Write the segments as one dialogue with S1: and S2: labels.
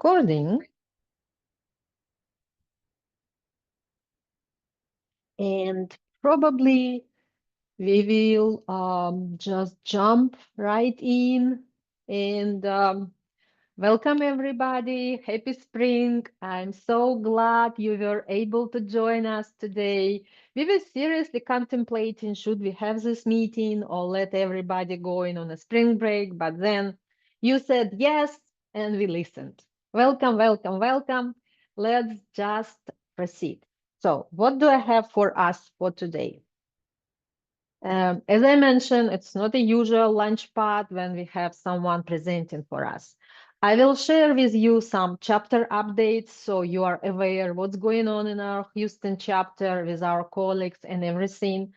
S1: recording. And probably we will just jump right in and welcome everybody. Happy spring. I'm so glad you were able to join us today. We were seriously contemplating should we have this meeting or let everybody go in on a spring break, but then you said yes and we listened. Welcome, welcome, welcome. Let's just proceed. So, what do I have for us for today? As I mentioned, it's not a usual Launchpad when we have someone presenting for us. I will share with you some chapter updates so you are aware what's going on in our Houston chapter with our colleagues and everything.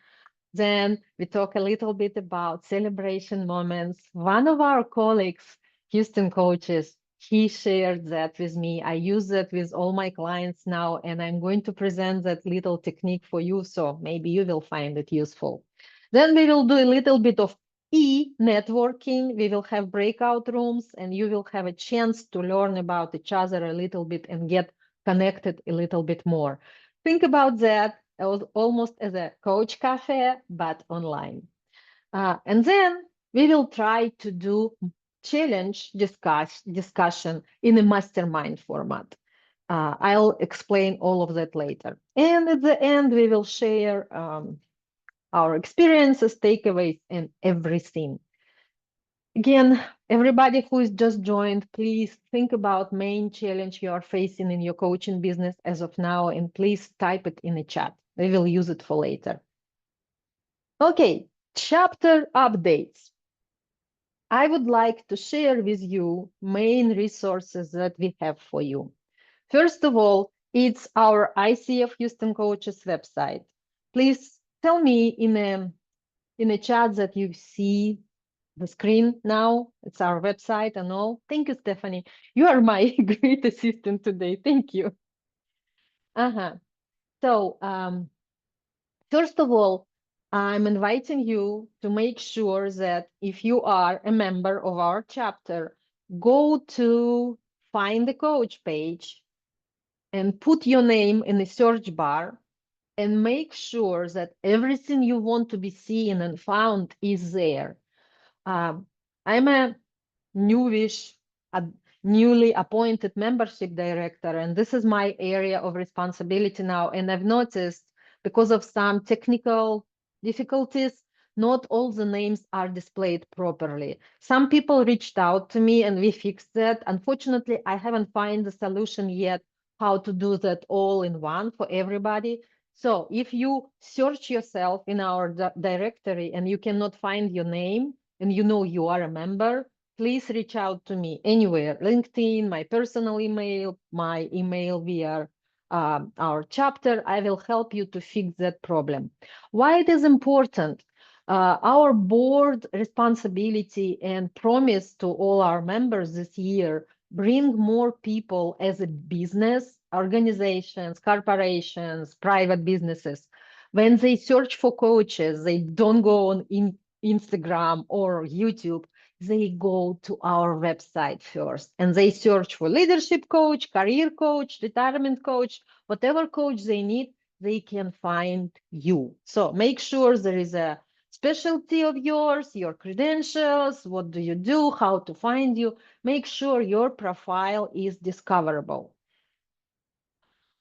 S1: Then we talk a little bit about celebration moments. One of our colleagues, Houston coaches, he shared that with me. I use that with all my clients now, and I'm going to present that little technique for you. So maybe you will find it useful. Then we will do a little bit of networking. We will have breakout rooms, and you will have a chance to learn about each other a little bit and get connected a little bit more. Think about that almost as a coach cafe, but online. And then we will try to do challenge discussion in a mastermind format. I'll explain all of that later. And at the end, we will share our experiences, takeaways, and everything. Again, everybody who is just joined, please think about main challenge you are facing in your coaching business as of now, and please type it in the chat. We will use it for later. Okay, chapter updates. I would like to share with you main resources that we have for you. First of all, it's our ICF Houston Coaches website. Please tell me in a chat that you see the screen now. It's our website and all. Thank you, Stephanie. You are my great assistant today. Thank you. So, first of all, I'm inviting you to make sure that if you are a member of our chapter, go to find the coach page and put your name in the search bar and make sure that everything you want to be seen and found is there. I'm a newish, newly appointed membership director, and this is my area of responsibility now. And I've noticed because of some technical difficulties, not all the names are displayed properly. Some people reached out to me and we fixed that. Unfortunately, I haven't found the solution yet how to do that all in one for everybody. So if you search yourself in our directory and you cannot find your name and you know you are a member, please reach out to me anywhere, LinkedIn, my personal email, my email via our chapter. I will help you to fix that problem. Why it is important? Our board responsibility and promise to all our members this year, bring more people as a business, organizations, corporations, private businesses. When they search for coaches, they don't go on Instagram or YouTube, they go to our website first and they search for leadership coach, career coach, retirement coach, whatever coach they need, they can find you. So make sure there is a specialty of yours, your credentials, what do you do, how to find you. Make sure your profile is discoverable.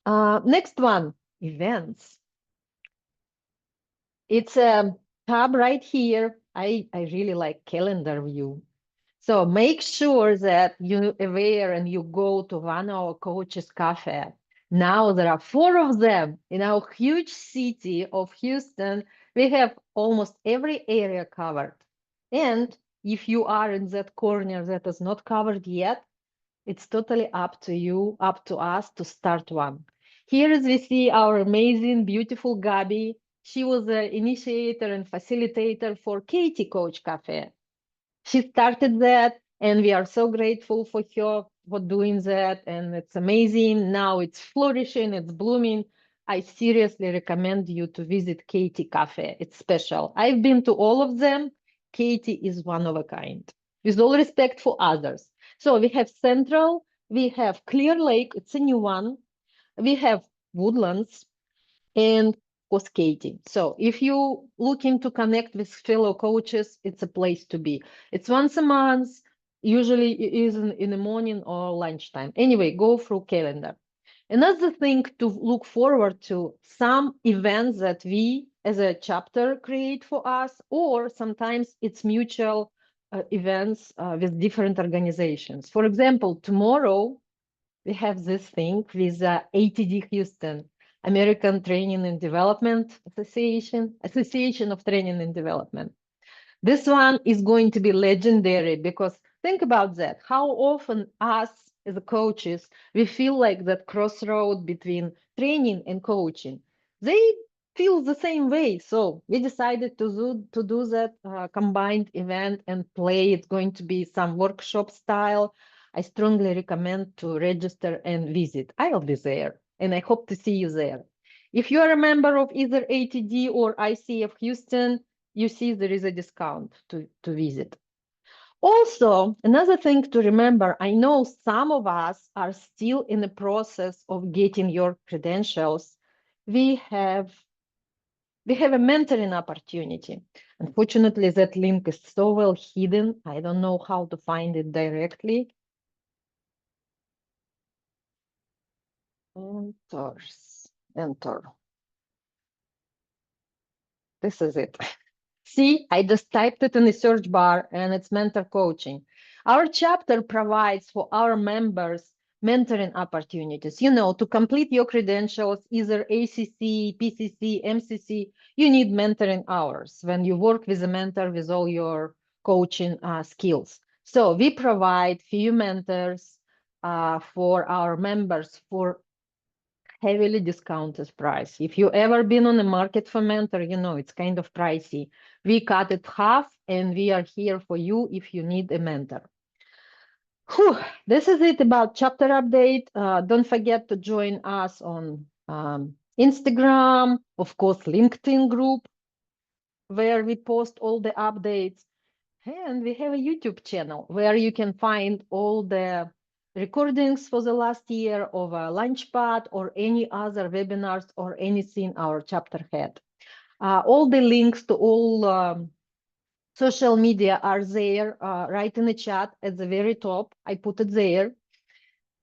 S1: Next one, events. It's a tab right here. I really like calendar view. So make sure that you're aware and you go to one of our coaches cafe. Now there are 4 of them in our huge city of Houston. We have almost every area covered. And if you are in that corner that is not covered yet, it's totally up to you, up to us to start one. Here is we see our amazing, beautiful Gabi. She was the initiator and facilitator for Katie Coach Cafe. She started that, and we are so grateful for her for doing that. And it's amazing. Now it's flourishing, it's blooming. I seriously recommend you to visit Katie Cafe. It's special. I've been to all of them. Katie is one of a kind, with all respect for others. So we have Central, We have Clear Lake, it's a new one. We have Woodlands and cascading. So if you looking to connect with fellow coaches, it's a place to be. It's once a month, usually it is in the morning or lunchtime. Anyway, go through calendar. Another thing to look forward to, some events that we as a chapter create for us, or sometimes it's mutual events with different organizations. For example, tomorrow we have this thing with ATD Houston, American Training and Development Association, Association of Training and Development. This one is going to be legendary because think about that. How often us as coaches, we feel like that crossroad between training and coaching. They feel the same way. So we decided to do that combined event and play. It's going to be some workshop style. I strongly recommend to register and visit. I'll be there and I hope to see you there. If you are a member of either ATD or ICF Houston, you see there is a discount to visit. Also, another thing to remember, I know some of us are still in the process of getting your credentials. We have a mentoring opportunity. Unfortunately, that link is so well hidden. I don't know how to find it directly. Mentors, enter. This is it. See, I just typed it in the search bar and it's mentor coaching. Our chapter provides for our members mentoring opportunities. You know, to complete your credentials, either ACC, PCC, MCC, you need mentoring hours when you work with a mentor with all your coaching skills. So we provide few mentors for our members for heavily discounted price. If you ever been on the market for mentor, you know it's kind of pricey. We cut it half and we are here for you if you need a mentor. Whew, this is it about chapter update. Don't forget to join us on Instagram, of course, LinkedIn group, where we post all the updates. And we have a YouTube channel where you can find all the recordings for the last year of a Launchpad or any other webinars or anything our chapter had. All the links to all social media are there right in the chat at the very top. I put it there.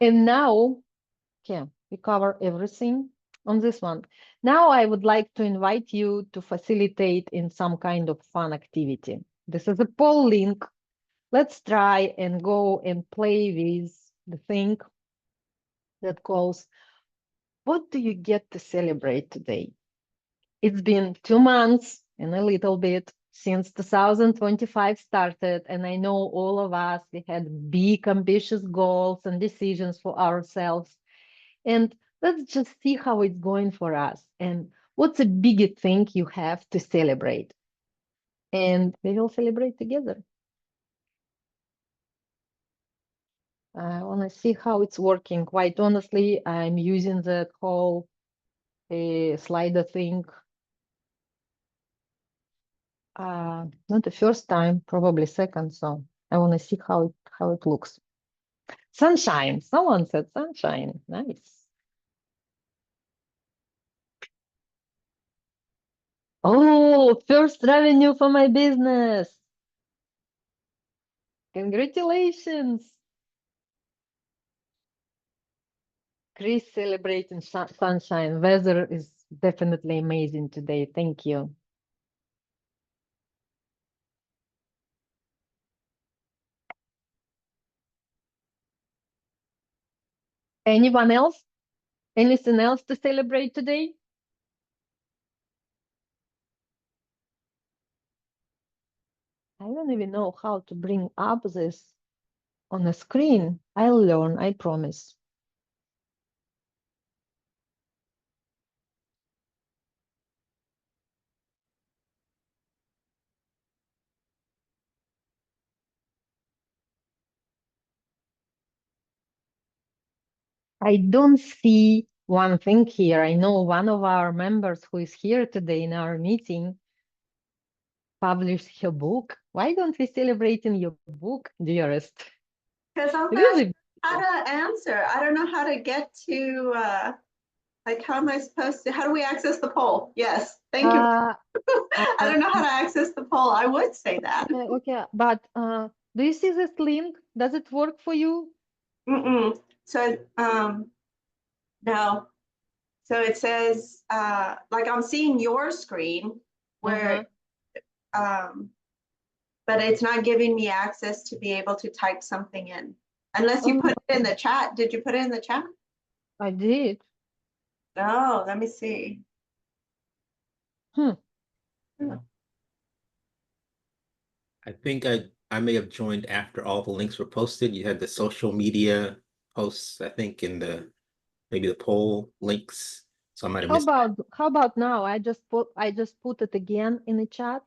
S1: And now, yeah, we cover everything on this one. Now I would like to invite you to facilitate in some kind of fun activity. This is a poll link. Let's try and go and play with the thing that calls, what do you get to celebrate today? It's been 2 months and a little bit since 2025 started, and I know all of us, we had big ambitious goals and decisions for ourselves. And let's just see how it's going for us and what's the biggest thing you have to celebrate. And we will celebrate together. I want to see how it's working. Quite honestly, I'm using that whole slider thing. Not the first time, probably second. So I want to see how it looks. Sunshine. Someone said sunshine. Nice. Oh, first revenue for my business. Congratulations. Chris celebrating sunshine. Weather is definitely amazing today. Thank you. Anyone else? Anything else to celebrate today? I don't even know how to bring up this on a screen. I'll learn, I promise. I don't see one thing here. I know one of our members who is here today in our meeting published her book. Why don't we celebrate in your book, dearest?
S2: Because I'm
S1: Really?
S2: how to answer. I don't know how to get to, like, how am I supposed to, how do we access the poll? Yes, thank you.
S1: Uh,
S2: I don't know how to access the poll. I would say that.
S1: okay, but do you see this link? Does it work for you?
S2: Mm-mm. So, no. So it says, like I'm seeing your screen
S1: Uh-huh.
S2: where, um, but it's not giving me access to be able to type something in. Unless you
S1: Oh,
S2: put it in the chat. Did you put it in the chat?
S1: I did.
S2: No, let me see.
S1: Hmm.
S3: I think I may have joined after all the links were posted. You had the social media posts, I think, in the maybe the poll links. So I might have missed that.
S1: How about now? I just put it again in the chat.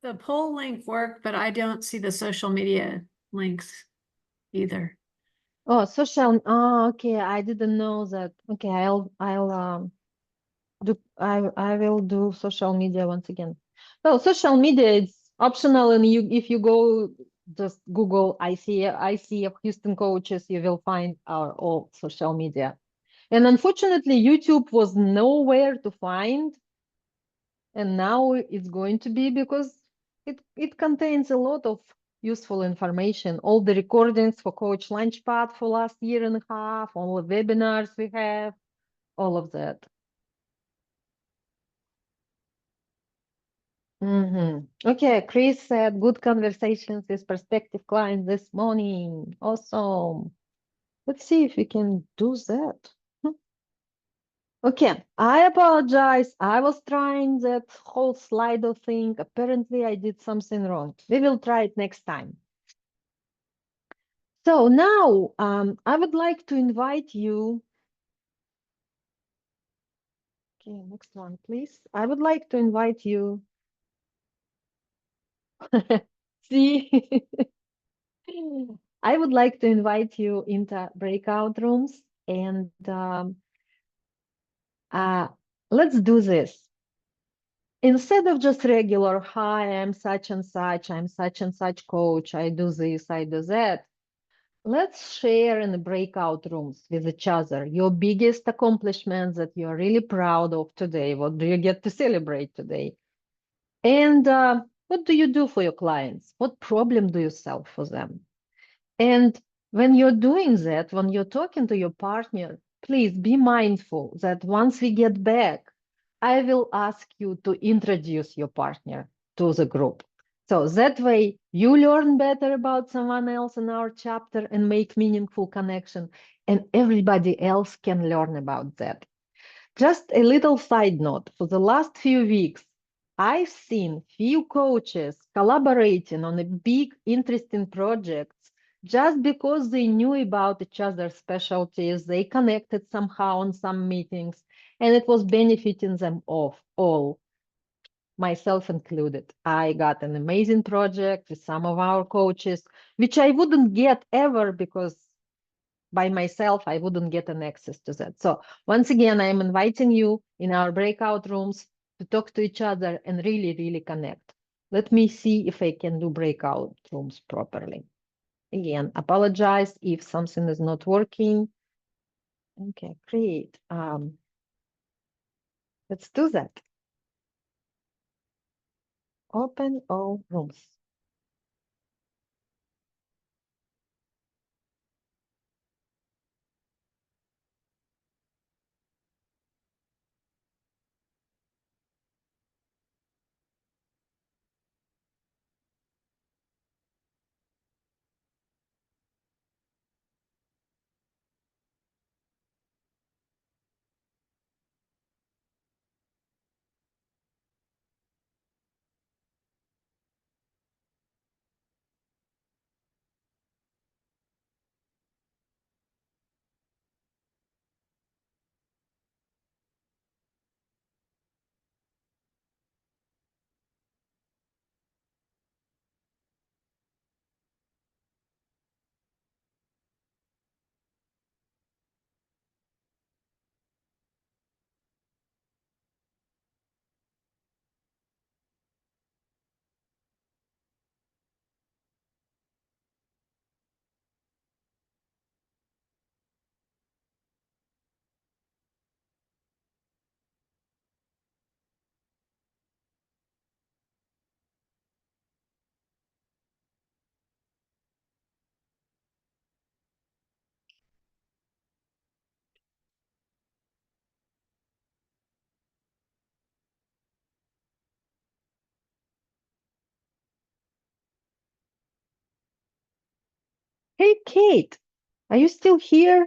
S4: The poll link worked, but I don't see the social media links either.
S1: Oh, social. Oh, okay. I didn't know that. Okay, I will do social media once again. Well, social media is optional, and you if you go just Google ICF Houston coaches, you will find our all social media. And unfortunately, YouTube was nowhere to find, and now it's going to be because it contains a lot of useful information. All the recordings for Coach Launchpad for last year and a half, all the webinars we have, all of that. Okay, Chris said good conversations with prospective clients this morning. Awesome. Let's see if we can do that. Okay, I apologize. I was trying that whole Slido thing. Apparently, I did something wrong. We will try it next time. So now I would like to invite you. Okay, next one, please. I would like to invite you. See, I would like to invite you into breakout rooms and uh, let's do this. Instead of just regular, hi, I'm such and such coach, I do this, I do that. Let's share in the breakout rooms with each other your biggest accomplishments that you're really proud of today. What do you get to celebrate today? And what do you do for your clients? What problem do you solve for them? And when you're doing that, when you're talking to your partner, please be mindful that once we get back, I will ask you to introduce your partner to the group. So that way you learn better about someone else in our chapter and make meaningful connection, and everybody else can learn about that. Just a little side note, for the last few weeks, I've seen few coaches collaborating on a big, interesting projects just because they knew about each other's specialties, they connected somehow on some meetings, and it was benefiting them of all, myself included. I got an amazing project with some of our coaches, which I wouldn't get ever because by myself, I wouldn't get an access to that. So once again, I'm inviting you in our breakout rooms to talk to each other and really, really connect. Let me see if I can do breakout rooms properly. Again, apologize if something is not working. Okay, great. Let's do that. Open all rooms. Hey, Kate, are you still here?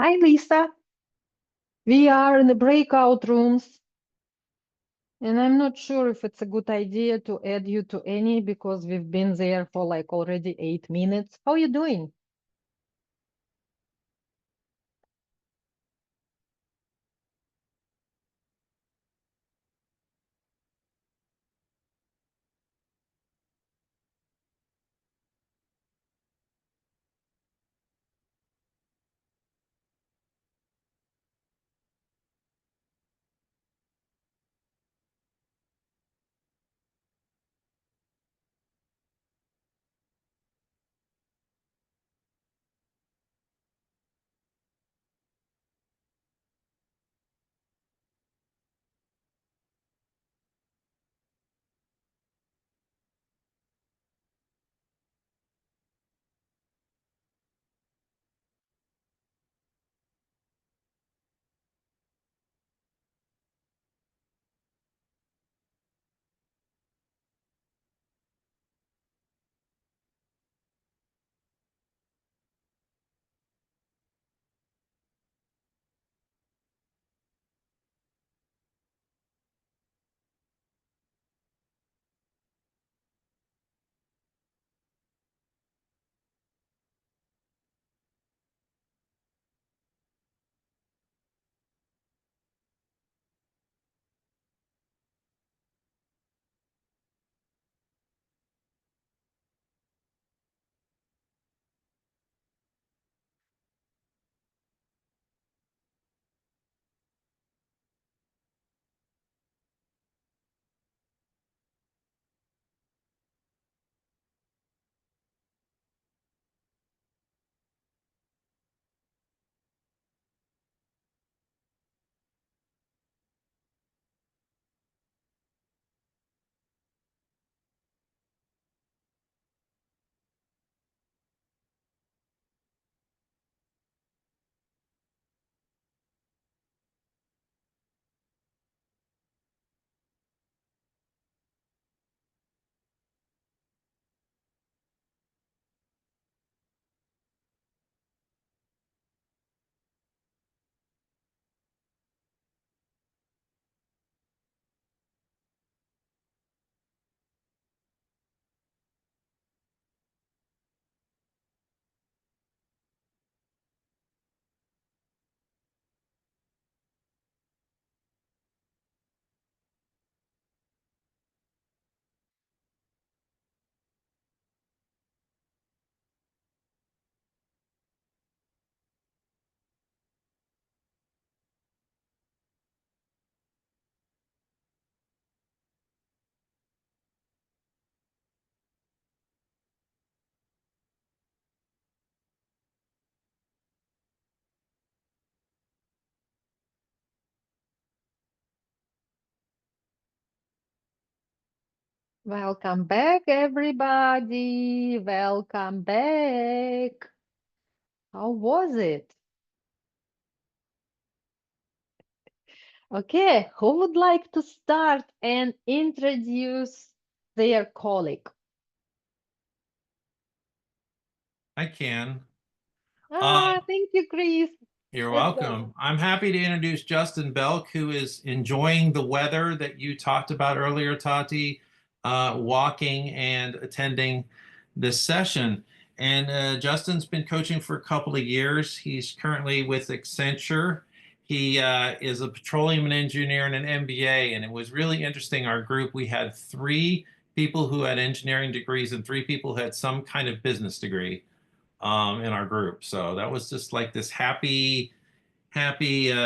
S1: Hi, Lisa. We are in the breakout rooms, and I'm not sure if it's a good idea to add you to any because we've been there for like already 8 minutes. How are you doing? Welcome back, everybody. Welcome back. How was it? Okay, who would like to start and introduce their colleague?
S5: I can.
S1: Thank you, Chris.
S5: You're
S1: Let's go.
S5: welcome. I'm happy to introduce Justin Belk, who is enjoying the weather that you talked about earlier, Tati, walking and attending this session. And Justin's been coaching for a couple of years. He's currently with Accenture. He is a petroleum engineer and an MBA, and it was really interesting. Our group, we had 3 people who had engineering degrees and 3 people who had some kind of business degree in our group. So that was just like this happy happiness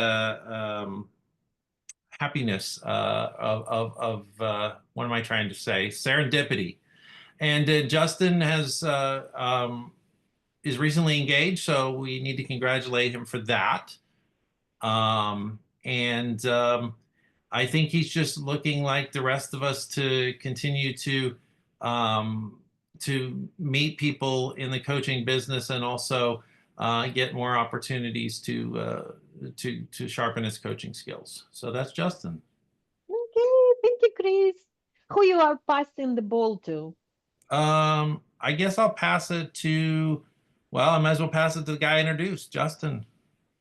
S5: what am I trying to say? Serendipity. And Justin is recently engaged, so we need to congratulate him for that. And I think he's just looking like the rest of us to continue um, to meet people in the coaching business and also get more opportunities to sharpen his coaching skills. So that's Justin.
S1: Okay, thank you, Chris. Who you are passing the ball to?
S5: I guess I'll pass it to, well, I might as well pass it to the guy I introduced, Justin.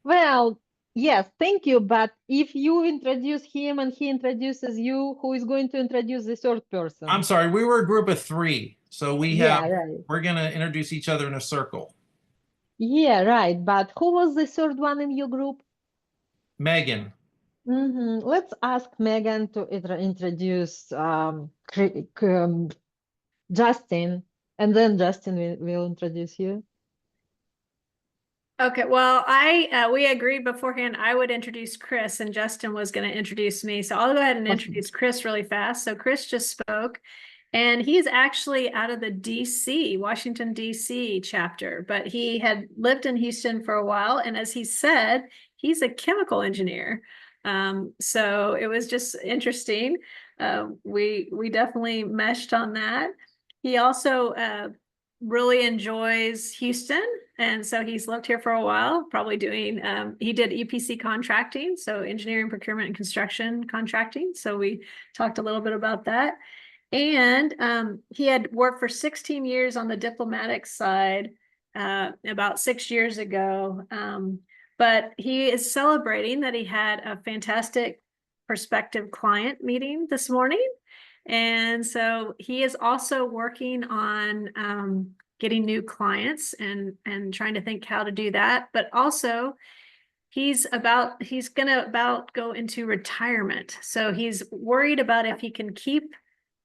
S1: Well, yes, thank you. But if you introduce him and he introduces you, who is going to introduce the third person?
S5: I'm sorry, we were a group of 3. So
S1: Yeah, right.
S5: we're going to introduce each other in a circle.
S1: Yeah, right. But who was the third one in your group?
S5: Megan.
S1: Let's ask Megan to introduce Justin, and then Justin will introduce you.
S4: Okay, well, we agreed beforehand I would introduce Chris and Justin was going to introduce me. So I'll go ahead and introduce Chris really fast. So Chris just spoke, and he's actually out of the Washington, D.C. chapter, but he had lived in Houston for a while. And as he said, he's a chemical engineer. So it was just interesting. We definitely meshed on that. He also really enjoys Houston. And so he's lived here for a while, probably doing, he did EPC contracting, so engineering, procurement, and construction contracting. So we talked a little bit about that. And he had worked for 16 years on the diplomatic side about 6 years ago. But he is celebrating that he had a fantastic prospective client meeting this morning. And so he is also working on getting new clients and trying to think how to do that. But also he's gonna go into retirement. So he's worried about if he can keep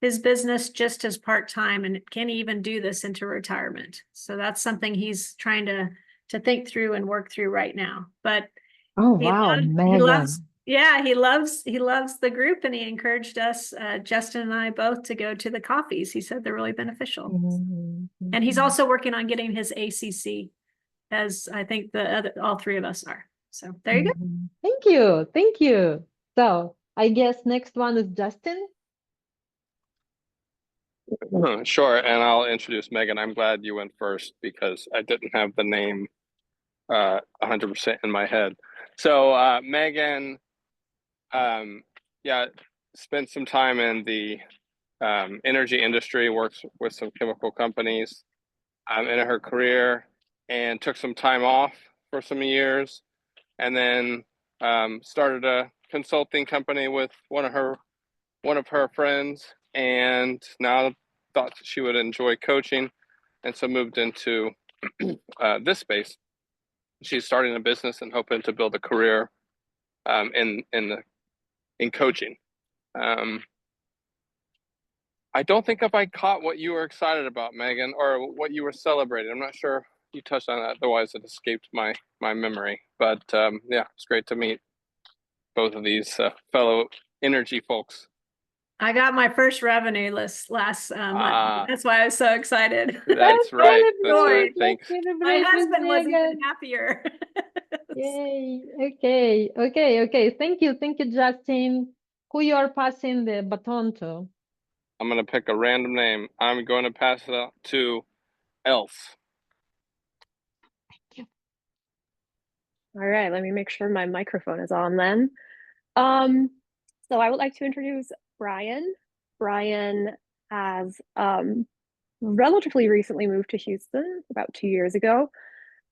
S4: his business just as part-time and can he even do this into retirement. So that's something he's trying to think through and work through right now. But
S1: oh wow, Megan.
S4: He loves the group, and he encouraged us, Justin and I both, to go to the coffees. He said they're really beneficial. And he's also working on getting his ACC, as I think all 3 of us are. So there you go.
S1: Thank you. So I guess next one is Justin.
S6: Sure, and I'll introduce Megan. I'm glad you went first because I didn't have the name 100% in my head. So Megan, spent some time in the energy industry, works with some chemical companies in her career, and took some time off for some years, and then started a consulting company with one of her friends, and now thought she would enjoy coaching, and so moved into this space. She's starting a business and hoping to build a career in coaching. I don't think if I caught what you were excited about, Megan, or what you were celebrating. I'm not sure you touched on that. Otherwise, it escaped my memory. But it's great to meet both of these fellow energy folks.
S4: I got my first revenue last month. That's why I was so excited.
S6: That's right. That's right. Thanks.
S4: My husband was even happier.
S1: Yay. Okay. Thank you, Justin. Who you are passing the baton to?
S6: I'm going to pick a random name. I'm going to pass it out to Elf.
S1: Thank you.
S7: All right, let me make sure my microphone is on then. So I would like to introduce Brian. Brian has relatively recently moved to Houston, about 2 years ago,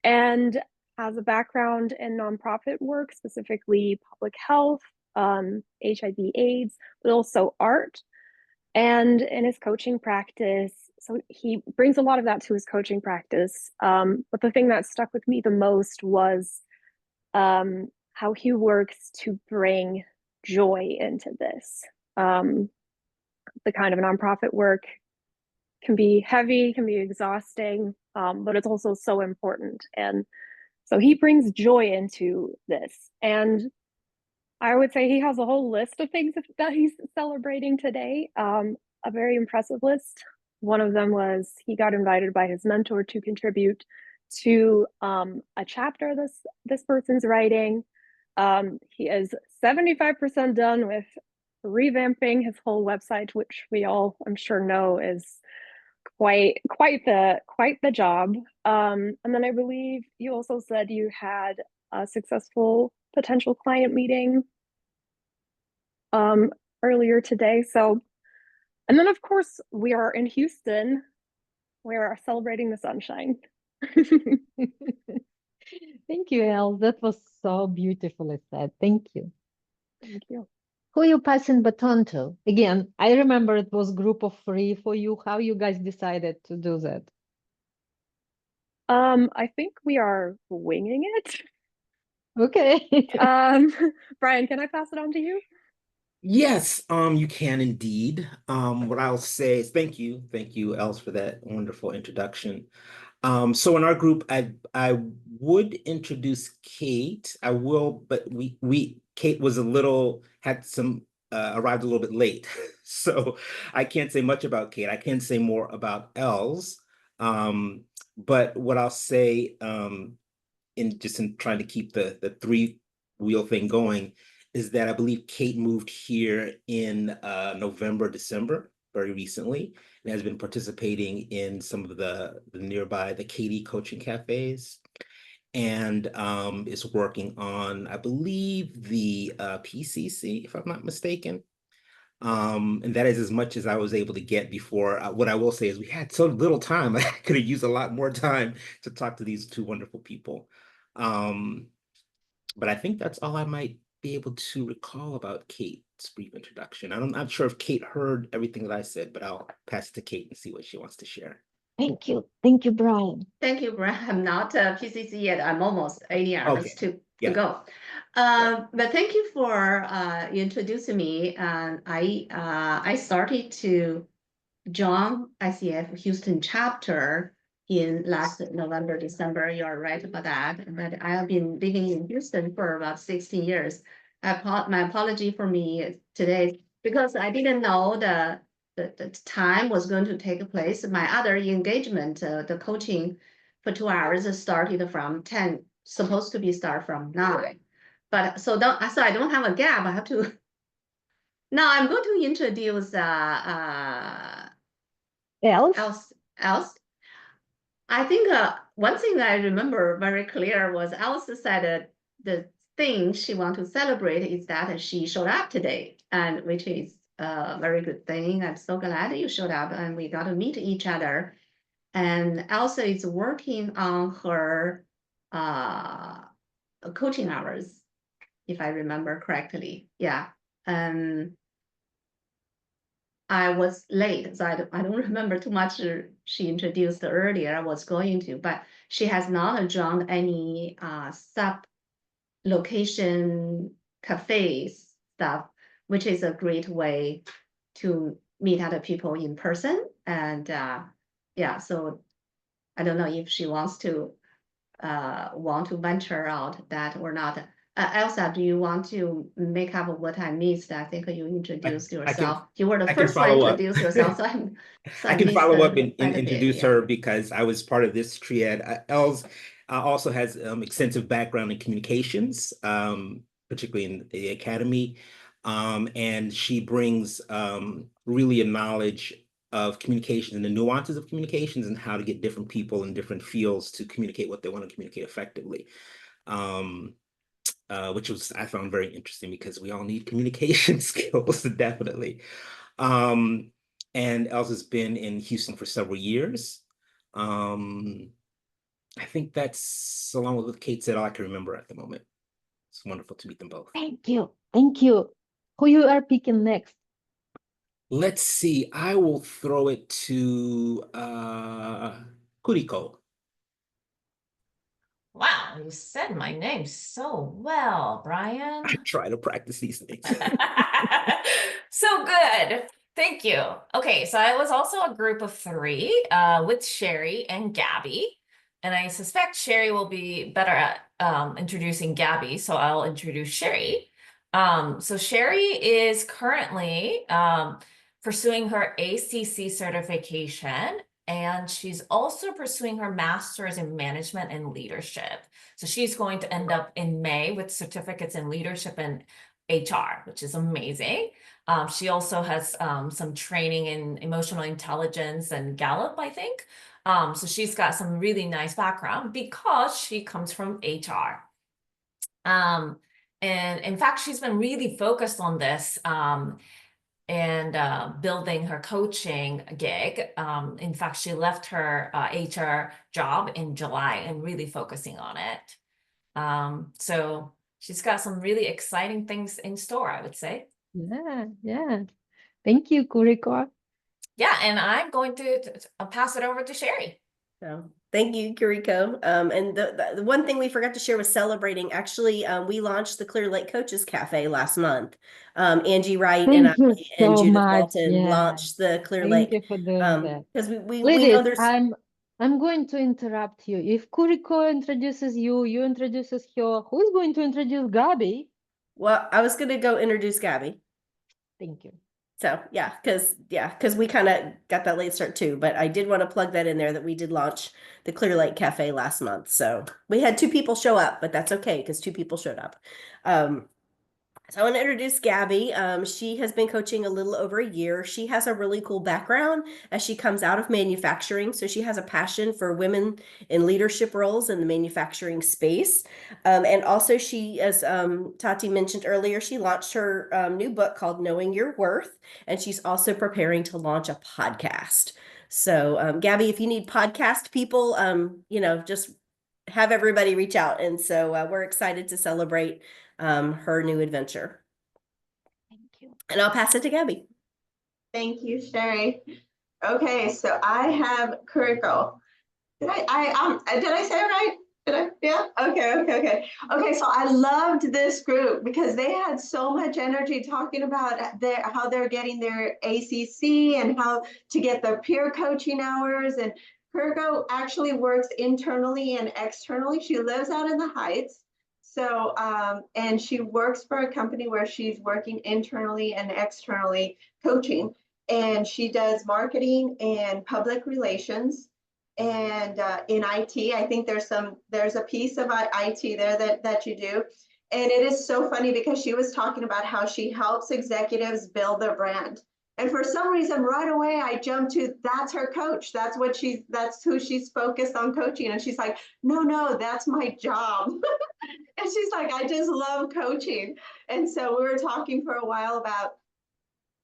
S7: and has a background in nonprofit work, specifically public health, HIV/AIDS, but also art. And in his coaching practice, so he brings a lot of that to his coaching practice. But the thing that stuck with me the most was how he works to bring joy into this. The kind of nonprofit work can be heavy, can be exhausting, but it's also so important. And so he brings joy into this. And I would say he has a whole list of things that he's celebrating today, a very impressive list. One of them was he got invited by his mentor to contribute to a chapter this person's writing. He is 75% done with revamping his whole website, which we all, I'm sure, know is quite the job. And then I believe you also said you had a successful potential client meeting earlier today. So, and then of course we are in Houston. We are celebrating the sunshine.
S1: Thank Thank you, El. That was so beautifully said. Thank you.
S7: Thank you.
S1: Who you passing baton to? Again, I remember it was group of three for you. How you guys decided to do that?
S7: I think we are winging it.
S1: Okay.
S7: Brian, can I pass it on to you?
S3: Yes, you can indeed. What I'll say is thank you, Els, for that wonderful introduction. So in our group, I would introduce Kate. I will, but Kate was arrived a little bit late, so I can't say much about Kate. I can say more about Els. But what I'll say, in trying to keep the three wheel thing going, is that I believe Kate moved here in November, December, very recently, and has been participating in some of the nearby, the Katie coaching cafes, and is working on, I believe, the PCC, if I'm not mistaken. And that is as much as I was able to get before. What I will say is we had so little time. I could have used a lot more time to talk to these two wonderful people. But I think that's all I might be able to recall about Kate's brief introduction. I'm not sure if Kate heard everything that I said, but I'll pass it to Kate and see what she wants to share.
S1: Thank you. Thank you, Brian.
S8: Thank you, Brian. I'm not PCC yet. I'm almost 80 hours
S3: Okay.
S8: to go. But thank you for introducing me. And I started to join ICF Houston chapter in last November, December. You're right about that. But I have been living in Houston for about 16 years. My apology for me today because I didn't know the time was going to take place. My other engagement, the coaching for 2 hours started from 10, supposed to be start from 9. But so I don't have a gap. I have to. Now I'm going to introduce else. I think one thing that I remember very clear was Elsa said the thing she want to celebrate is that she showed up today, and which is a very good thing. I'm so glad you showed up and we got to meet each other. And Elsa is working on her coaching hours, if I remember correctly. Yeah. I was late, so I don't remember too much. She introduced earlier. I was going to, but she has not joined any sub location cafes stuff, which is a great way to meet other people in person. And yeah, so I don't know if she wants to venture out that or not. Elsa, do you want to make up what I missed? I think you introduced yourself. You were the first one to introduce yourself, so
S3: I can follow up and
S8: quite a bit,
S3: introduce
S8: yeah.
S3: her because I was part of this triad. Els also has extensive background in communications, particularly in the academy, and she brings really a knowledge of communications and the nuances of communications and how to get different people in different fields to communicate what they want to communicate effectively. Which I found very interesting because we all need communication skills, definitely. And Elsa's been in Houston for several years. I think that's, along with what Kate said, all I can remember at the moment. It's wonderful to meet them both.
S1: Thank you. Thank you. Who you are picking next?
S3: Let's see. I will throw it to Kuriko.
S9: Wow, you said my name so well, Brian.
S3: I try to practice these things.
S9: So good. Thank you. Okay, so I was also a group of 3 with Sherry and Gabby. And I suspect Sherry will be better at introducing Gabby, so I'll introduce Sherry. So Sherry is currently pursuing her ACC certification, and she's also pursuing her master's in management and leadership. So she's going to end up in May with certificates in leadership and HR, which is amazing. She also has some training in emotional intelligence and Gallup, I think. So she's got some really nice background because she comes from HR. And in fact, she's been really focused on this and building her coaching gig. In fact, she left her HR job in July and really focusing on it. So she's got some really exciting things in store, I would say.
S1: Yeah. Thank you, Kuriko.
S9: Yeah, and I'm going to pass it over to Sherry.
S10: So thank you, Kuriko. And the one thing we forgot to share was celebrating. Actually, we launched the Clear Lake Coaches Cafe last month. Angie Wright and I
S1: Thank you
S10: and
S1: so
S10: Judith
S1: much.
S10: Walton
S1: Yeah.
S10: launched the Clear
S1: Thank
S10: Lake
S1: you for doing that.
S10: because we
S1: Ladies,
S10: know there's
S1: I'm going to interrupt you. If Kuriko introduces you, you introduces her. Who's going to introduce Gabi?
S10: well, I was going to go introduce Gabby.
S1: Thank you.
S10: So because we kind of got that late start too, but I did want to plug that in there that we did launch the Clear Lake Cafe last month. So we had 2 people show up, but that's okay because 2 people showed up. So I want to introduce Gabby. She has been coaching a little over a year. She has a really cool background as she comes out of manufacturing. So she has a passion for women in leadership roles in the manufacturing space. And also she, as Tati mentioned earlier, she launched her new book called Knowing Your Worth. And she's also preparing to launch a podcast. So Gabby, if you need podcast people, just have everybody reach out. And so we're excited to celebrate her new adventure.
S1: Thank you.
S10: And I'll pass it to Gabby.
S2: Thank you, Sherry. Okay, so I have Kuriko. Did I say it right? Did I? Yeah. Okay. Okay. So I loved this group because they had so much energy talking about how they're getting their ACC and how to get their peer coaching hours. And Kuriko actually works internally and externally. She lives out in the Heights. So, and she works for a company where she's working internally and externally coaching. And she does marketing and public relations. And in IT, I think there's a piece of IT there that you do. And it is so funny because she was talking about how she helps executives build their brand. And for some reason, right away, I jumped to that's her coach. That's who she's focused on coaching. And she's like, no, that's my job. And she's like, I just love coaching. And so we were talking for a while about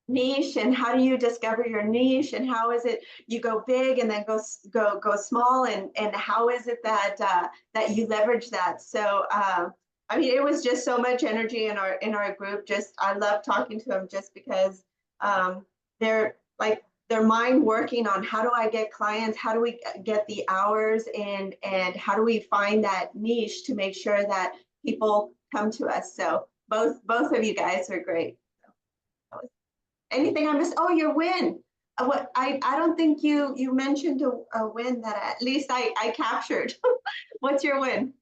S2: niche and how do you discover your niche and how is it you go big and then go small and how is it that you leverage that. So I mean, it was just so much energy in our group. Just I love talking to them just because they're like their mind working on how do I get clients, how do we get the hours, and how do we find that niche to make sure that people come to us. So both of you guys are great. Anything I missed? Oh, your win. What I don't think you mentioned a win that at least I captured. What's your win?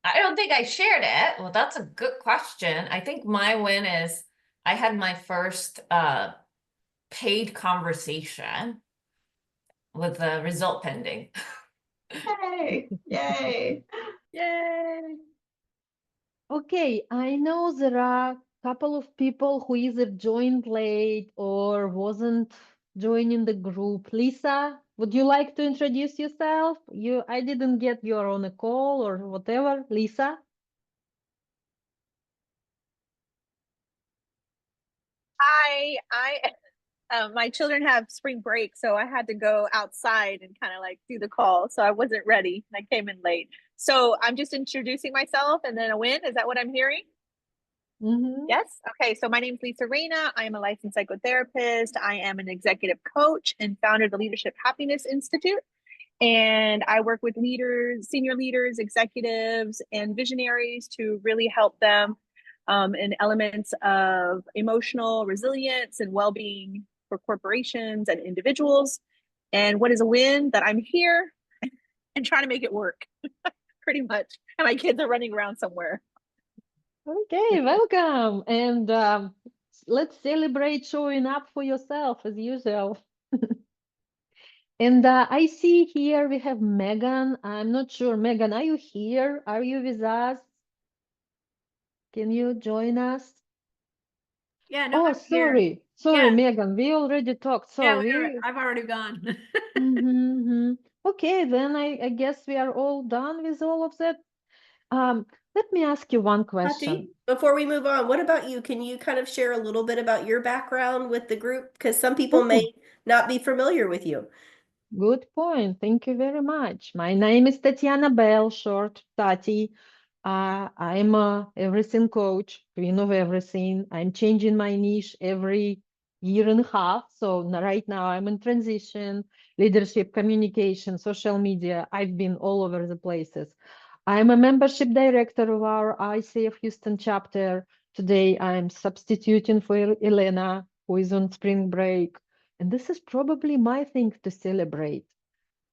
S9: I don't think I shared it. Well, that's a good question. I think my win is I had my first paid conversation with the result pending.
S2: Yay! Yay!
S1: Yay! Okay, I know there are a couple of people who either joined late or wasn't joining the group. Lisa, would you like to introduce yourself? I didn't get you're on a call or whatever. Lisa?
S11: Hi, my children have spring break, so I had to go outside and kind of like do the call. So I wasn't ready. I came in late. So I'm just introducing myself and then a win. Is that what I'm hearing?
S1: Mm-hmm.
S11: Yes. Okay. So my name is Lisa Reyna. I am a licensed psychotherapist. I am an executive coach and founder of the Leadership Happiness Institute. And I work with leaders, senior leaders, executives, and visionaries to really help them in elements of emotional resilience and well-being for corporations and individuals. And what is a win? That I'm here and trying to make it work, pretty much. And my kids are running around somewhere.
S1: Okay, welcome. And let's celebrate showing up for yourself as usual. And I see here we have Megan. I'm not sure. Megan, are you here? Are you with us? Can you join us?
S4: Yeah, no,
S1: Oh,
S4: I'm here.
S1: sorry.
S4: Yeah.
S1: Megan, we already talked.
S4: Yeah,
S1: Sorry.
S4: I've already gone.
S1: Okay, then I guess we are all done with all of that. Let me ask you one question.
S10: Tati, before we move on, what about you? Can you kind of share a little bit about your background with the group? Because some people may not be familiar with you.
S1: Good point. Thank you very much. My name is Tatiana Bell, short Tati. I'm a everything coach, queen of everything. I'm changing my niche every year and a half. So right now I'm in transition, leadership, communication, social media. I've been all over the places. I'm a membership director of our ICF Houston chapter. Today I'm substituting for Elena, who is on spring break. And this is probably my thing to celebrate.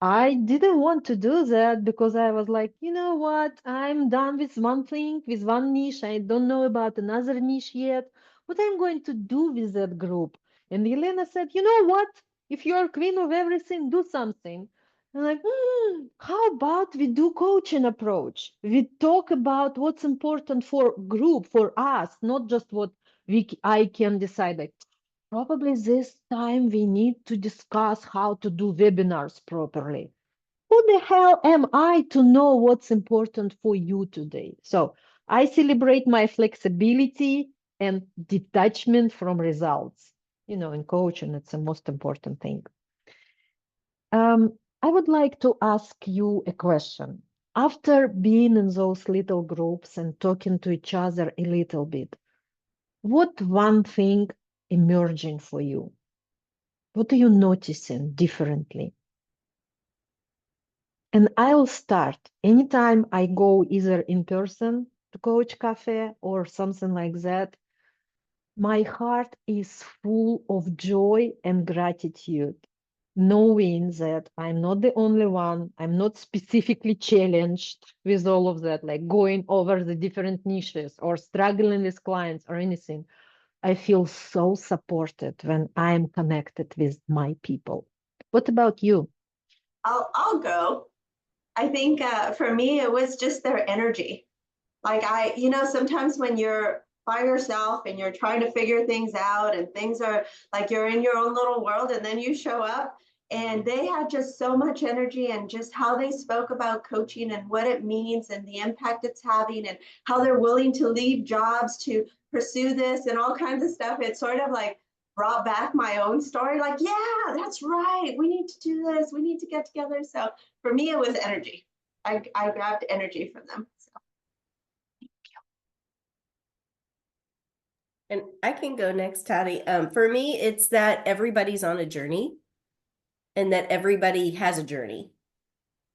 S1: I didn't want to do that because I was like, you know what? I'm done with one thing, with one niche. I don't know about another niche yet. What I'm going to do with that group? And Elena said, you know what? If you're queen of everything, do something. I'm like, how about we do coaching approach? We talk about what's important for group, for us, not just what I can decide. Like, probably this time we need to discuss how to do webinars properly. Who the hell am I to know what's important for you today? So I celebrate my flexibility and detachment from results. You know, in coaching, it's the most important thing. I would like to ask you a question. After being in those little groups and talking to each other a little bit, what one thing emerging for you? What are you noticing differently? And I'll start anytime I go either in person to Coach Cafe or something like that. My heart is full of joy and gratitude, knowing that I'm not the only one. I'm not specifically challenged with all of that, like going over the different niches or struggling with clients or anything. I feel so supported when I'm connected with my people. What about you?
S2: I'll go. I think for me, it was just their energy. Like sometimes when you're by yourself and you're trying to figure things out and things are like you're in your own little world and then you show up and they had just so much energy and just how they spoke about coaching and what it means and the impact it's having and how they're willing to leave jobs to pursue this and all kinds of stuff. It sort of like brought back my own story. Like, yeah, that's right. We need to do this. We need to get together. So for me, it was energy. I grabbed energy from them. So.
S10: And I can go next, Tati. For me, it's that everybody's on a journey and that everybody has a journey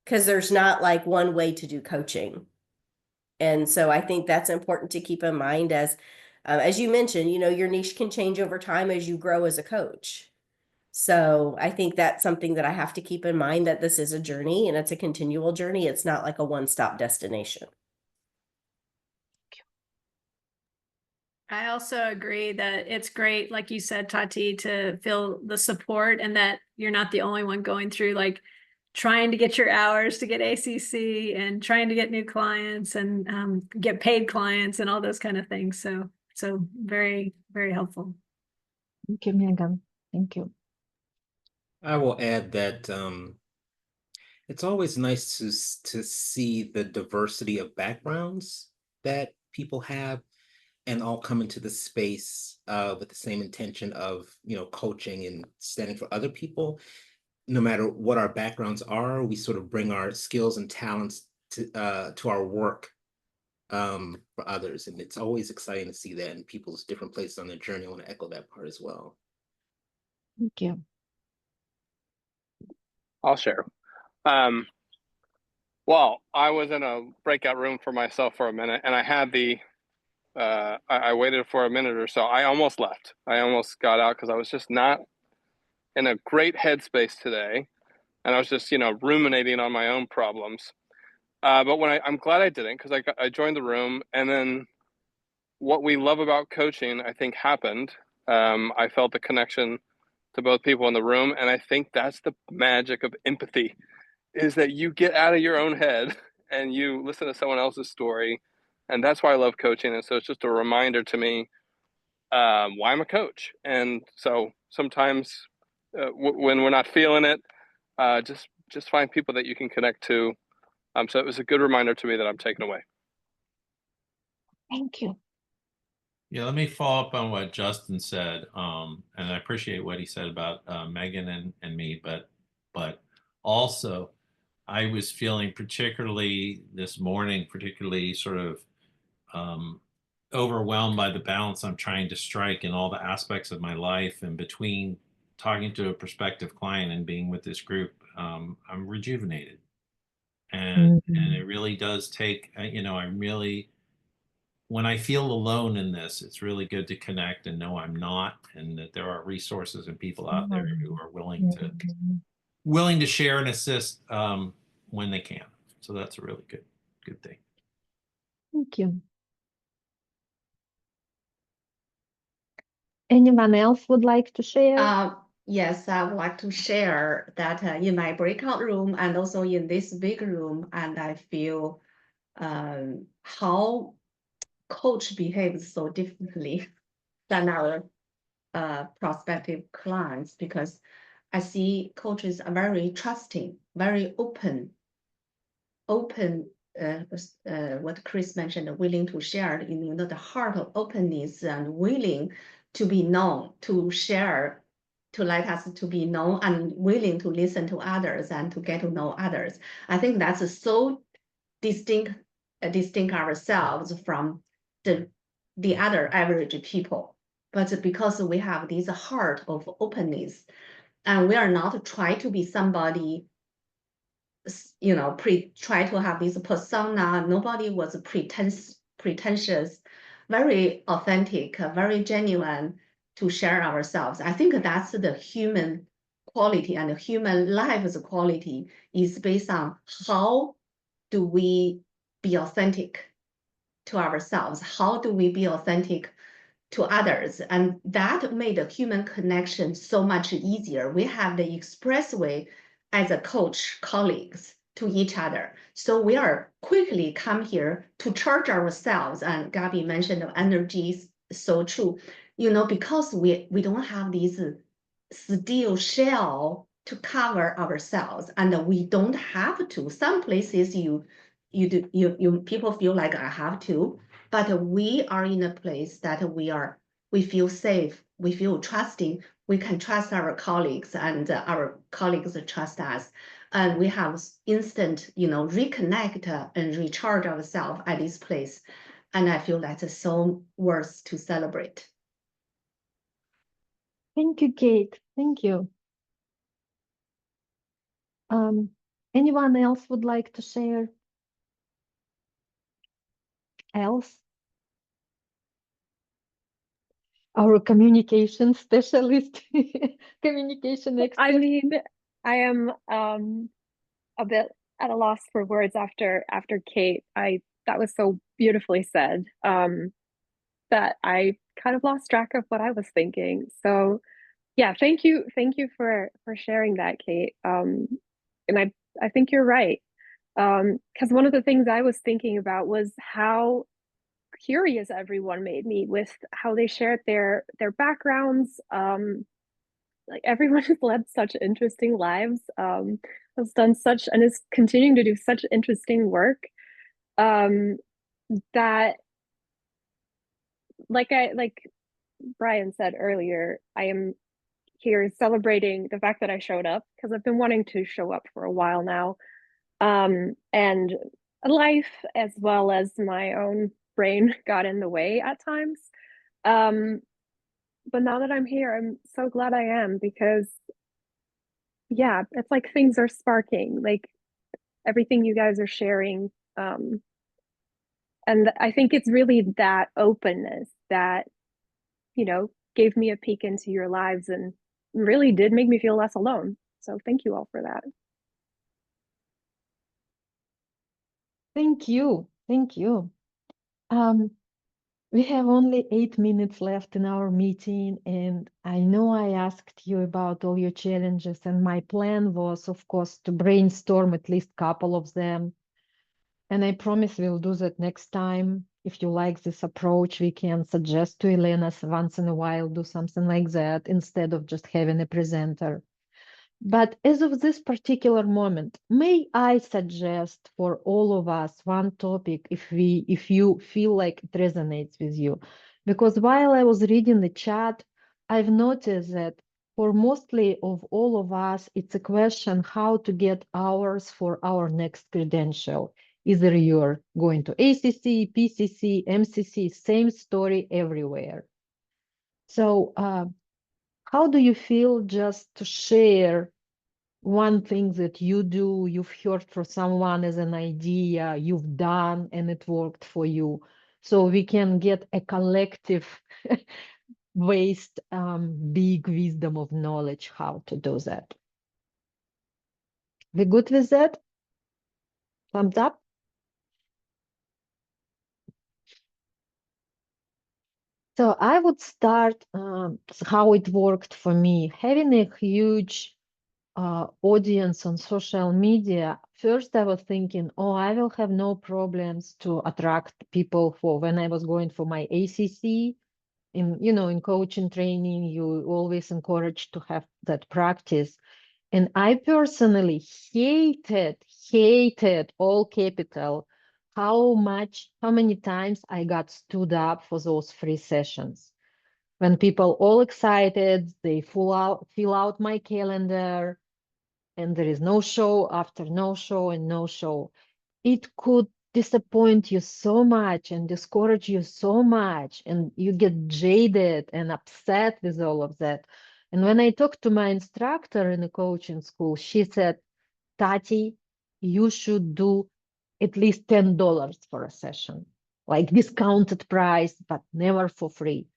S10: because there's not like one way to do coaching. And so I think that's important to keep in mind as you mentioned, your niche can change over time as you grow as a coach. So I think that's something that I have to keep in mind, that this is a journey and it's a continual journey. It's not like a one-stop destination.
S4: I also agree that it's great, like you said, Tati, to feel the support and that you're not the only one going through like trying to get your hours to get ACC and trying to get new clients and get paid clients and all those kind of things. So very, very helpful.
S1: Thank you, Megan. Thank you.
S3: I will add that it's always nice to see the diversity of backgrounds that people have and all come into the space with the same intention of, coaching and standing for other people. No matter what our backgrounds are, we sort of bring our skills and talents to our work for others. And it's always exciting to see that in people's different places on their journey. I want to echo that part as well.
S1: Thank you.
S6: I'll share. Well, I was in a breakout room for myself for a minute, and I had I waited for a minute or so. I almost left. I almost got out because I was just not in a great headspace today, and I was just, ruminating on my own problems. But I'm glad I didn't, because I joined the room, and then what we love about coaching, I think, happened. I felt the connection to both people in the room, and I think that's the magic of empathy, is that you get out of your own head and you listen to someone else's story. And that's why I love coaching. And so it's just a reminder to me why I'm a coach. And so sometimes when we're not feeling it, just find people that you can connect to. So it was a good reminder to me that I'm taking away.
S1: Thank you.
S5: Yeah, let me follow up on what Justin said. And I appreciate what he said about Megan and me, but also, I was feeling particularly this morning, particularly sort of overwhelmed by the balance I'm trying to strike in all the aspects of my life, and between talking to a prospective client and being with this group, I'm rejuvenated. And it really does take, when I feel alone in this, it's really good to connect and know I'm not, and that there are resources and people out there who are willing to share and assist when they can. So that's a really good thing.
S1: Thank you. Anyone else would like to share?
S8: Yes, I would like to share that in my breakout room and also in this big room, and I feel how coach behaves so differently than our prospective clients, because I see coaches are very trusting, very open, what Chris mentioned, willing to share, the heart of openness and willing to be known, to share, to let us to be known, and willing to listen to others and to get to know others. I think that's so distinct ourselves from the other average people. But because we have this heart of openness, and we are not trying to be somebody, try to have this persona. Nobody was pretentious, very authentic, very genuine to share ourselves. I think that's the human quality, and the human life's quality is based on how do we be authentic to ourselves? How do we be authentic to others? And that made the human connection so much easier. We have the expressway as a coach colleagues to each other. So we are quickly come here to charge ourselves. And Gabby mentioned the energy is so true. Because we don't have this steel shell to cover ourselves, and we don't have to. Some places people feel like I have to, but we are in a place that we feel safe, we feel trusting, we can trust our colleagues, and our colleagues trust us. And we have instant, reconnect and recharge ourselves at this place. And I feel that's so worth to celebrate.
S1: Thank you, Kate. Thank you. Anyone else would like to share? Else? Our communication specialist, communication expert.
S7: I mean, I am a bit at a loss for words after Kate. That was so beautifully said, that I kind of lost track of what I was thinking. So yeah, thank you for sharing that, Kate. And I think you're right. Because one of the things I was thinking about was how curious everyone made me with how they shared their backgrounds. Like everyone has led such interesting lives, has done such and is continuing to do such interesting work, that like Brian said earlier, I am here celebrating the fact that I showed up, because I've been wanting to show up for a while now. And life as well as my own brain got in the way at times. But now that I'm here, I'm so glad I am, because yeah, it's like things are sparking, like everything you guys are sharing. And I think it's really that openness that, gave me a peek into your lives and really did make me feel less alone. So thank you all for that.
S1: Thank you. Thank you. We have only 8 minutes left in our meeting, and I know I asked you about all your challenges, and my plan was, of course, to brainstorm at least a couple of them. And I promise we'll do that next time. If you like this approach, we can suggest to Elena once in a while, do something like that instead of just having a presenter. But as of this particular moment, may I suggest for all of us one topic if you feel like it resonates with you? Because while I was reading the chat, I've noticed that for mostly of all of us, it's a question how to get hours for our next credential. Either you're going to ACC, PCC, MCC, same story everywhere. So how do you feel just to share one thing that you do, you've heard from someone as an idea, you've done, and it worked for you? So we can get a collective waste, big wisdom of knowledge how to do that. We good with that? Thumbs up? So I would start how it worked for me. Having a huge audience on social media, first I was thinking, oh, I will have no problems to attract people for when I was going for my ACC. In coaching training, you always encourage to have that practice. And I personally hated all capital, how many times I got stood up for those free sessions. When people all excited, they fill out my calendar, and there is no show after no show and no show. It could disappoint you so much and discourage you so much, and you get jaded and upset with all of that. And when I talked to my instructor in the coaching school, she said, Tati, you should do at least $10 for a session, like discounted price, but never for free.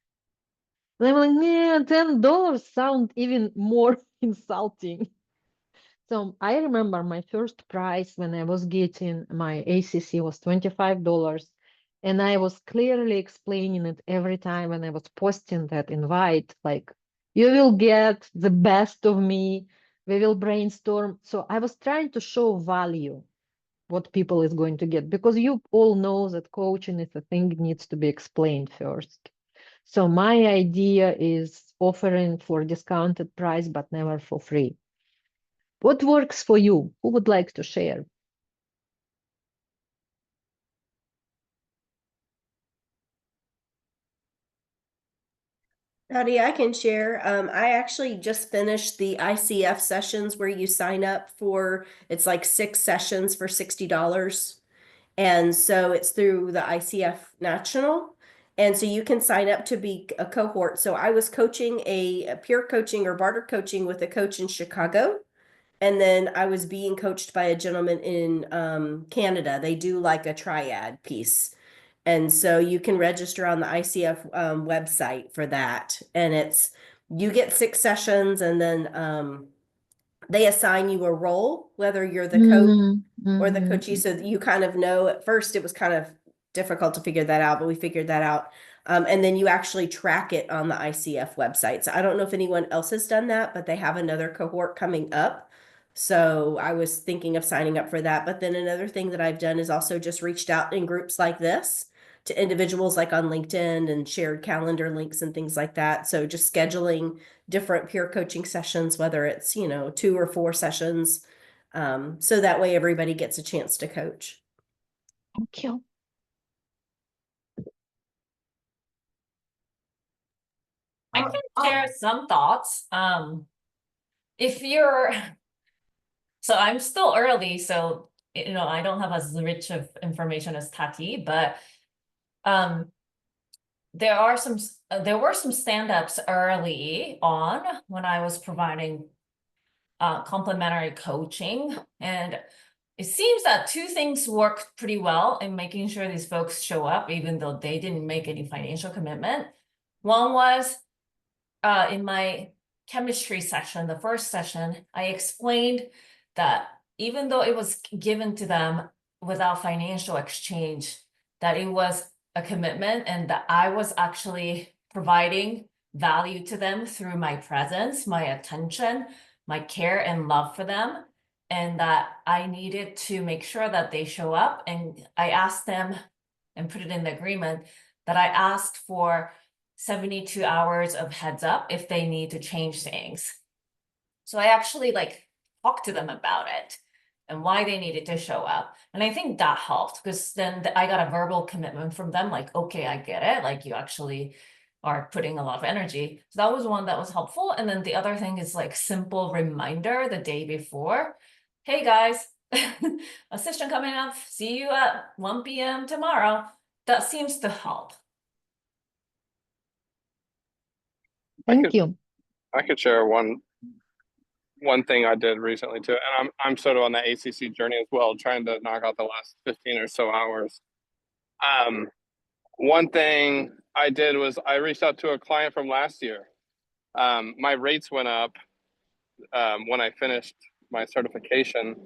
S1: And I'm like, man, $10 sound even more insulting. So I remember my first price when I was getting my ACC was $25. And I was clearly explaining it every time when I was posting that invite, like, you will get the best of me. We will brainstorm. So I was trying to show value, what people is going to get, because you all know that coaching is a thing that needs to be explained first. So my idea is offering for discounted price, but never for free. What works for you? Who would like to share?
S10: Howdy, I can share. I actually just finished the ICF sessions where you sign up for, it's like 6 sessions for $60. And so it's through the ICF National. And so you can sign up to be a cohort. So I was coaching a peer coaching or barter coaching with a coach in Chicago. And then I was being coached by a gentleman in Canada. They do like a triad piece. And so you can register on the ICF website for that. And you get 6 sessions, and then they assign you a role, whether you're the coach or the coachee. So that you kind of know. At first it was kind of difficult to figure that out, but we figured that out. And then you actually track it on the ICF website. So I don't know if anyone else has done that, but they have another cohort coming up. So I was thinking of signing up for that. But then another thing that I've done is also just reached out in groups like this to individuals, like on LinkedIn, and shared calendar links and things like that. So just scheduling different peer coaching sessions, whether it's, 2 or 4 sessions. So that way everybody gets a chance to coach.
S1: Thank you.
S9: I can share some thoughts. So I'm still early, so I don't have as rich of information as Tati, but there were some stand-ups early on when I was providing complimentary coaching, and it seems that 2 things worked pretty well in making sure these folks show up, even though they didn't make any financial commitment. One was in my chemistry session, the first session, I explained that even though it was given to them without financial exchange, that it was a commitment, and that I was actually providing value to them through my presence, my attention, my care and love for them, and that I needed to make sure that they show up. And I asked them, and put it in the agreement, that I asked for 72 hours of heads up if they need to change things. So I actually talked to them about it and why they needed to show up. And I think that helped, because then I got a verbal commitment from them, like, okay, I get it. Like, you actually are putting a lot of energy. So that was one that was helpful. And then the other thing is like simple reminder the day before. Hey guys, a session coming up. See you at 1 p.m. tomorrow. That seems to help.
S1: Thank you.
S6: I could share one thing I did recently too, and I'm sort of on the ACC journey as well, trying to knock out the last 15 or so hours. One thing I did was I reached out to a client from last year. My rates went up when I finished my certification,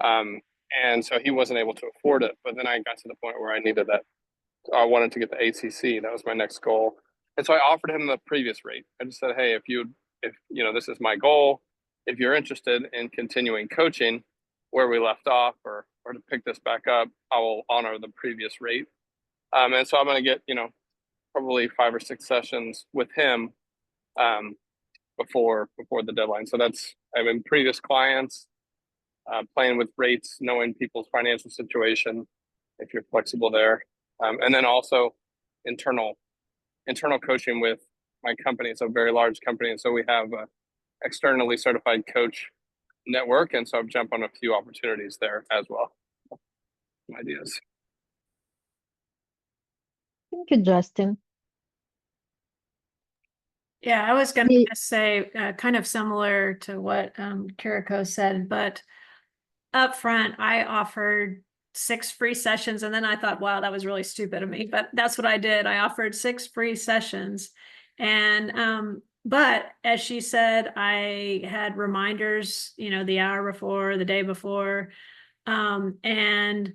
S6: and so he wasn't able to afford it. But then I got to the point where I needed that. I wanted to get the ACC. That was my next goal, and so I offered him the previous rate. I just said, hey, if you know, this is my goal. If you're interested in continuing coaching where we left off, or to pick this back up, I will honor the previous rate. And so I'm going to get, you know, probably 5 or 6 sessions with him before the deadline. So that's, I've been previous clients, playing with rates, knowing people's financial situation, if you're flexible there. And then also internal coaching with my company. It's a very large company. And so we have a externally certified coach network. And so I've jumped on a few opportunities there as well. Some ideas.
S1: Thank you, Justin.
S4: Yeah, I was going to say kind of similar to what Kiriko said, but up front, I offered 6 free sessions, and then I thought, wow, that was really stupid of me, but that's what I did. I offered 6 free sessions, and but as she said, I had reminders, you know, the hour before, the day before, and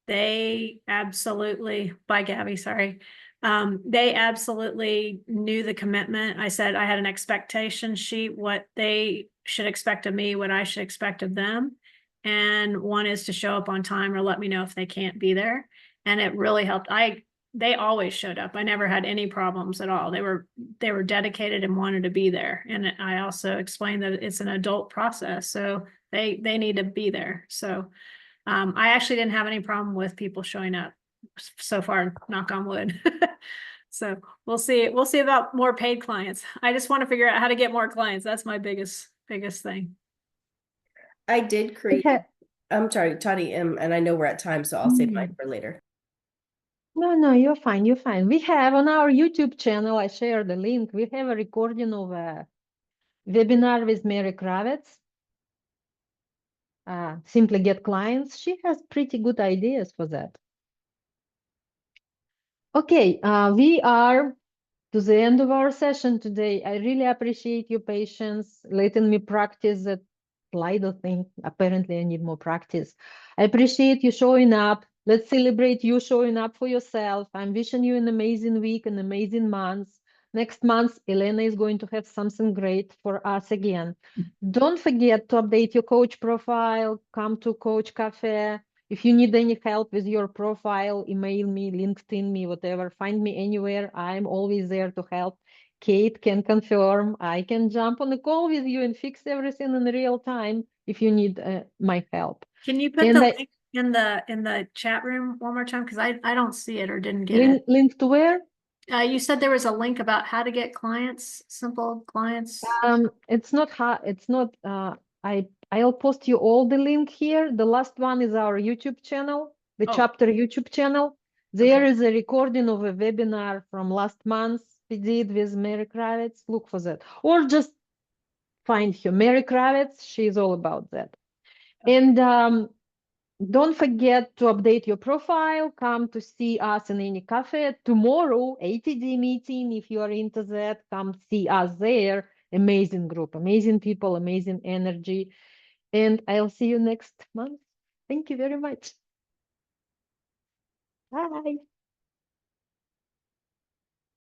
S4: they absolutely, bye Gabby, sorry. They absolutely knew the commitment. I said I had an expectation sheet, what they should expect of me, what I should expect of them. And one is to show up on time or let me know if they can't be there. And it really helped. They always showed up. I never had any problems at all. They were dedicated and wanted to be there. And I also explained that it's an adult process. So they need to be there. So I actually didn't have any problem with people showing up so far, knock on wood. So we'll see about more paid clients. I just want to figure out how to get more clients. That's my biggest thing.
S10: I did create, I'm sorry, Toddy, and I know we're at time, so I'll save mine for later.
S1: No, you're fine. You're fine. We have on our YouTube channel, I shared the link. We have a recording of a webinar with Mary Kravitz. Simply Get Clients. She has pretty good ideas for that. Okay, we are to the end of our session today. I really appreciate your patience, letting me practice that Slido thing. Apparently, I need more practice. I appreciate you showing up. Let's celebrate you showing up for yourself. I'm wishing you an amazing week, an amazing month. Next month, Elena is going to have something great for us again. Don't forget to update your coach profile. Come to Coach Cafe. If you need any help with your profile, email me, LinkedIn me, whatever. Find me anywhere. I'm always there to help. Kate can confirm. I can jump on a call with you and fix everything in real time if you need my help.
S4: Can you put the link in the chat room one more time? Because I don't see it or didn't get it.
S1: Link to where?
S4: You said there was a link about how to get clients, simple clients.
S1: It's not hard. It's not. I'll post you all the link here. The last one is our YouTube channel, the chapter YouTube channel. There is a recording of a webinar from last month we did with Mary Kravitz. Look for that, or just find her, Mary Kravitz. She's all about that. And don't forget to update your profile. Come to see us in any cafe tomorrow. ATD meeting. If you are into that, come see us there. Amazing group, amazing people, amazing energy. And I'll see you next month. Thank you very much. Bye.